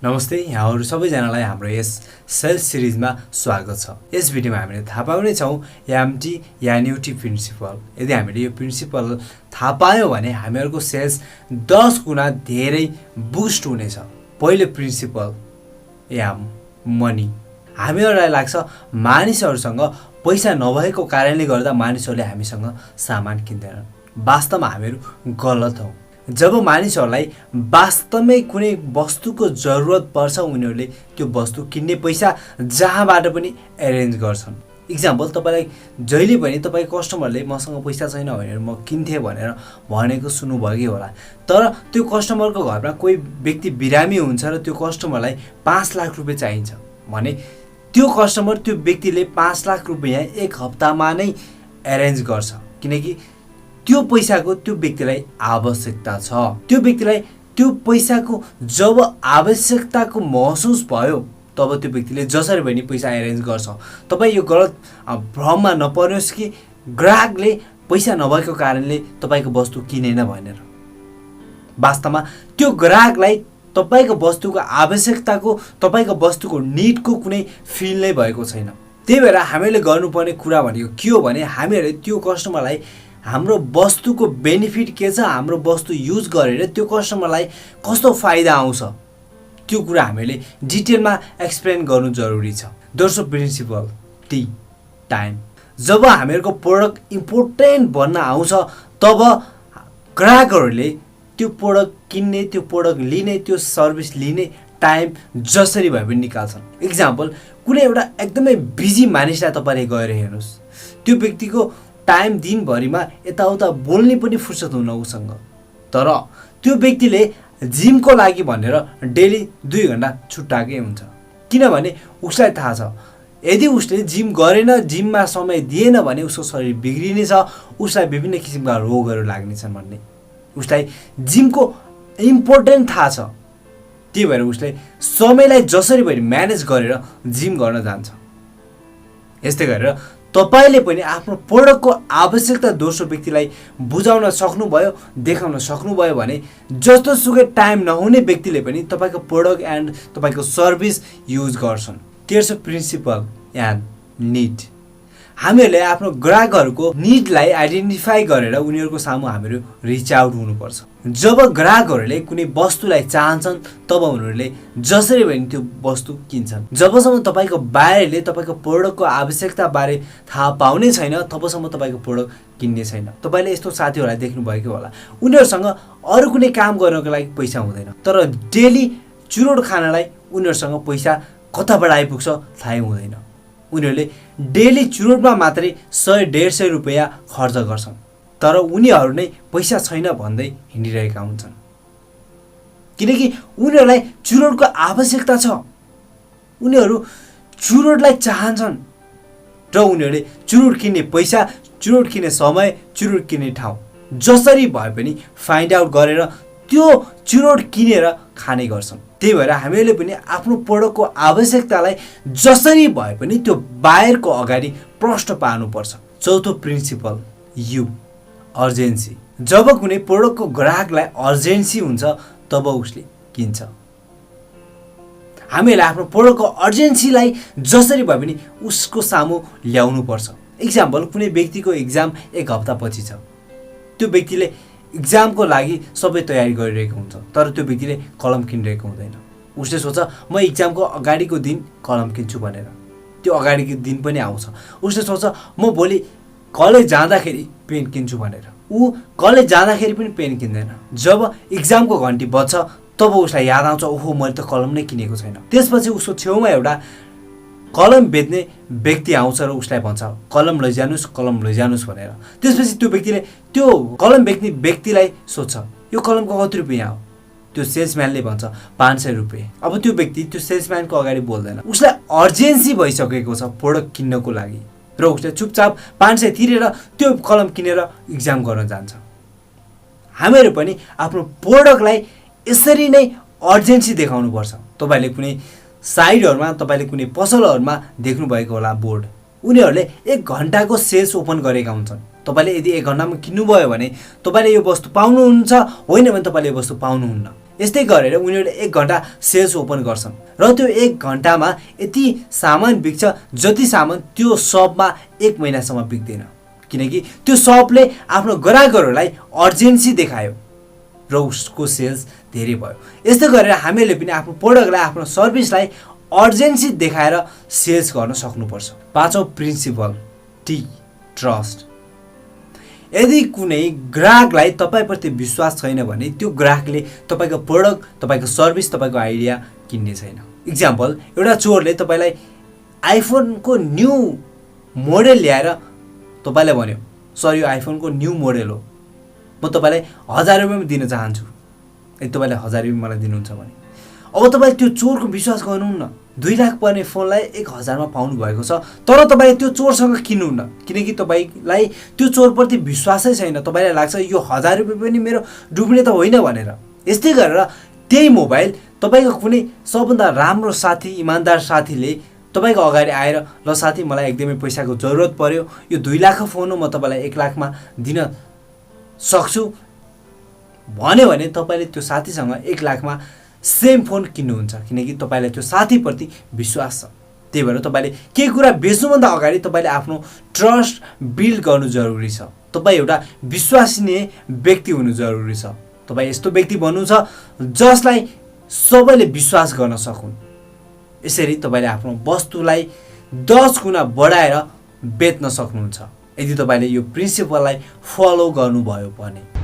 नमस्ते, यहाँहरु सबैजनालाई हाम्रो यस सेल्स सिरिजमा स्वागत छ। यस भिडियोमा हामीले थाहा पाउने छौं एमटी या एन्युटी प्रिन्सिपल। यदि हामीले यो प्रिन्सिपल थाहा पायौं भने हामीहरुको सेल्स 10 गुना धेरै बुस्ट हुनेछ। पहिलो प्रिन्सिपल एम मनी। हामीहरुलाई लाग्छ मानिसहरुसँग पैसा नभएको कारणले गर्दा मानिसहरुले हामीसँग सामान किन्दैनन्। वास्तवमा हामीहरु गलत हौं। जब मानिसहरुलाई वास्तवमै कुनै वस्तुको जरुरत पर्छ उनीहरुले त्यो वस्तु किन्ने पैसा जहाँबाट पनि अरेन्ज गर्छन्। एक्जाम्पल तपाईलाई जहिले पनि तपाई कस्टमरले मसँग पैसा छैन भनेर म किन्थे भनेर भनेको सुन्नुभयो होला। तर त्यो कस्टमरको घरमा कोही व्यक्ति बिरामी हुन्छ र त्यो कस्टमरलाई 5 लाख रुपैयाँ चाहिन्छ भने त्यो कस्टमर त्यो व्यक्तिले 5 लाख रुपैयाँ एक हप्तामा नै अरेन्ज गर्छ किनकि त्यो पैसाको त्यो व्यक्तिलाई आवश्यकता छ। त्यो व्यक्तिलाई त्यो पैसाको जब आवश्यकताको महसुस भयो तब त्यो व्यक्तिले जसरी पनि पैसा अरेन्ज गर्छ। तपाई यो गलत भ्रममा नपर्नुहोस् कि ग्राहकले पैसा नभएको कारणले तपाईको वस्तु किनेन भनेर। वास्तवमा त्यो ग्राहकलाई तपाईको वस्तुको आवश्यकताको तपाईको वस्तुको नीडको कुनै फिल नै भएको छैन। त्यही भएर हामीले गर्नुपर्ने कुरा भनेको के हो भने हामीहरूले त्यो कस्टमरलाई हाम्रो वस्तुको बेनिफिट के छ, हाम्रो वस्तु युज गरेर त्यो कस्टमरलाई कस्तो फाइदा आउँछ त्यो कुरा हामीले डिटेलमा एक्सप्लेन गर्नु जरुरी छ। दोस्रो प्रिन्सिपल टी टाइम। जब हामीहरुको प्रोडक्ट इम्पोर्टेन्ट बन्न आउँछ तब ग्राहकहरुले त्यो प्रोडक्ट किन्ने, त्यो प्रोडक्ट लिने, त्यो सर्भिस लिने टाइम जसरी भए पनि निकाल्छन्। एक्जाम्पल कुनै एउटा एकदमै बिजी मानिसलाई तपाईले गएर हेर्नुस्, त्यो व्यक्तिको टाइम दिनभरिमा यताउता बोल्ने पनि फुर्सद हुन उसँग। तर त्यो व्यक्तिले जिमको लागि भनेर डेली 2 घण्टा छुट्टाकै हुन्छ किनभने उसलाई थाहा छ यदि उसले जिम गरेन, जिममा समय दिएन भने उसको शरीर बिग्रिनेछ, उसलाई विभिन्न किसिमका रोगहरू लाग्नेछन् भन्ने उसलाई जिमको इम्पोर्टेन्ट थाहा छ। त्यही भएर उसले समयलाई जसरी पनि म्यानेज गरेर जिम गर्न जान्छ। यस्तै गरेर तपाईले पनि आफ्नो प्रोडक्टको आवश्यकता दोस्रो व्यक्तिलाई बुझाउन सक्नुभयो, देखाउन सक्नुभयो भने जस्तो सुकै टाइम नहुने व्यक्तिले पनि तपाईको प्रोडक्ट एन्ड तपाईको सर्भिस युज गर्छन्। तेस्रो प्रिन्सिपल एन्ड नीड। हामीहरूले आफ्नो ग्राहकहरूको नीडलाई आइडेन्टिफाई गरेर उनीहरूको सामु हामीहरू रिच आउट हुनुपर्छ। जब ग्राहकहरूले कुनै वस्तुलाई चाहन्छन् तब उनीहरूले जसरी पनि त्यो वस्तु किन्छन्। जबसम्म तपाईको बारेले तपाईको प्रोडक्टको आवश्यकता बारे थाहा पाउने छैन तबसम्म तपाईको प्रोडक्ट किन्ने छैन। तपाईले यस्तो साथीहरूलाई देख्नु भएको होला, उनीहरुसँग अरु कुनै काम गर्नको लागि पैसा हुँदैन तर डेली चुरोट खानलाई उनीहरुसँग पैसा कताबाट आइपुग्छ थाहै हुँदैन। उनीहरूले डेली चुरोटमा मात्रै 100-150 रुपैयाँ खर्च गर्छन् तर उनीहरू नै पैसा छैन भन्दै हिँडिरहेका हुन्छन् किनकि उनीहरूलाई चुरोटको आवश्यकता छ। उनीहरू चुरोटलाई चाहन्छन् र उनीहरूले चुरोट किन्ने पैसा, चुरोट किन्ने समय, चुरोट किन्ने ठाउँ जसरी भए पनि फाइन्ड आउट गरेर त्यो चुरोट किनेर खाने गर्छन्। त्यही भएर हामीले पनि आफ्नो प्रोडक्टको आवश्यकतालाई जसरी भए पनि त्यो बायरको अगाडि प्रष्ट पार्नुपर्छ। चौथो प्रिन्सिपल यु अर्जेन्सी। जब कुनै प्रोडक्टको ग्राहकलाई अर्जेन्सी हुन्छ तब उसले किन्छ। हामीले आफ्नो प्रोडक्टको अर्जेन्सीलाई जसरी भए पनि उसको सामु ल्याउनु पर्छ। एक्जाम्पल कुनै व्यक्तिको एक्जाम 1 हप्ता पछि छ। त्यो व्यक्तिले एक्जामको लागि सबै तयारी गरिरहेको हुन्छ तर त्यो व्यक्तिले कलम किनिरहेको हुँदैन। उसले सोच्छ म एक्जामको अगाडिको दिन कलम किन्छु भनेर। त्यो अगाडिको दिन पनि आउँछ, उसले सोच्छ म भोलि कलेज जाँदाखेरि पेन किन्छु भनेर। ऊ कलेज जाँदाखेरि पनि पेन किन्दैन। जब एक्जामको घन्टी बज्छ तब उसलाई याद आउँछ ओहो मैले त कलम नै किनेको छैन। त्यसपछि उसको छेउमा एउटा कलम बेच्ने व्यक्ति आउँछ र उसलाई भन्छ कलम लैजानुस्, कलम लैजानुस् भनेर। त्यसपछि त्यो व्यक्तिले त्यो कलम बेच्ने व्यक्तिलाई सोध्छ यो कलमको कति रुपैयाँ हो? त्यो सेल्सम्यानले भन्छ 500 रुपैयाँ। अब त्यो व्यक्ति त्यो सेल्सम्यानको अगाडि बोल्दैन। उसलाई अर्जेन्सी भइसकेको छ प्रोडक्ट किन्नको लागि र उसले चुपचाप 500 तिरेर त्यो कलम किनेर एक्जाम गर्न जान्छ। हामीहरू पनि आफ्नो प्रोडक्टलाई यसरी नै अर्जेन्सी देखाउनु पर्छ। तपाईले कुनै साइडहरुमा, तपाईले कुनै पसलहरुमा देख्नु भएको होला बोर्ड, उनीहरूले 1 घण्टाको सेल्स ओपन गरेका हुन्छन्। तपाईले यदि 1 घण्टामा किन्नु भयो भने तपाईले यो वस्तु पाउनुहुन्छ, होइन भने तपाईले यो वस्तु पाउनुहुन्न। यस्तै गरेर उनीहरूले 1 घन्टा सेल्स ओपन गर्छन् र त्यो 1 घन्टामा यति सामान बिक्छ जति सामान त्यो सपमा 1 महिनासम्म बिक्दैन, किनकि त्यो सपले आफ्नो ग्राहकहरूलाई अर्जेन्सी देखायो र उसको सेल्स धेरै भयो। यस्तै गरेर हामीले पनि आफ्नो प्रोडक्टलाई आफ्नो सर्भिसलाई अर्जेन्सी देखाएर सेल्स गर्न सक्नुपर्छ। 5औं प्रिन्सिपल टी ट्रस्ट। यदि कुनै ग्राहकलाई तपाईप्रति विश्वास छैन भने त्यो ग्राहकले तपाईको प्रोडक्ट, तपाईको सर्भिस, तपाईको आइडिया किन्ने छैन। इक्जाम्पल, एउटा चोरले तपाईलाई आइफोनको न्यू मोडल ल्याएर तपाईलाई भन्यो, सर यो आइफोनको न्यू मोडल हो, म तपाईलाई 1000 रुपैयाँमा दिन चाहन्छु, यदि तपाईले 1000 रुपैयाँ मलाई दिनुहुन्छ भने अब तपाईले त्यो चोरको विश्वास गर्नुहुन्न। 2 लाख पर्ने फोनलाई 1000 मा पाउनु भएको छ, तर तपाईले त्यो चोरसँग किन्नुहुन्न, किनकि तपाईलाई त्यो चोरप्रति विश्वासै छैन। तपाईलाई लाग्छ यो 1000 रुपैयाँ पनि मेरो डुब्ने त होइन भनेर। यस्तै गरेर त्यही मोबाइल तपाईको कुनै सबभन्दा राम्रो साथी, इमानदार साथीले तपाईको अगाडि आएर, ल साथी मलाई एकदमै पैसाको जरुरत पर्यो, यो 2 लाखको फोन हो, म तपाईलाई 1 लाखमा दिन सक्छु भन्यो भने तपाईले त्यो साथीसँग 1 लाखमा सेम फोन किन्नुहुन्छ, किनकि तपाईलाई त्यो साथीप्रति विश्वास छ। त्यही भएर तपाईले केही कुरा बेच्नुभन्दा अगाडि तपाईले आफ्नो ट्रस्ट बिल्ड गर्नु जरुरी छ। तपाई एउटा विश्वसनीय व्यक्ति हुनु जरुरी छ। तपाई यस्तो व्यक्ति बन्नु छ जसलाई सबैले विश्वास गर्न सकुन्। यसरी तपाईले आफ्नो वस्तुलाई 10 गुणा बढाएर बेच्न सक्नुहुन्छ यदि तपाईले यो प्रिन्सिपललाई फलो गर्नुभयो भने।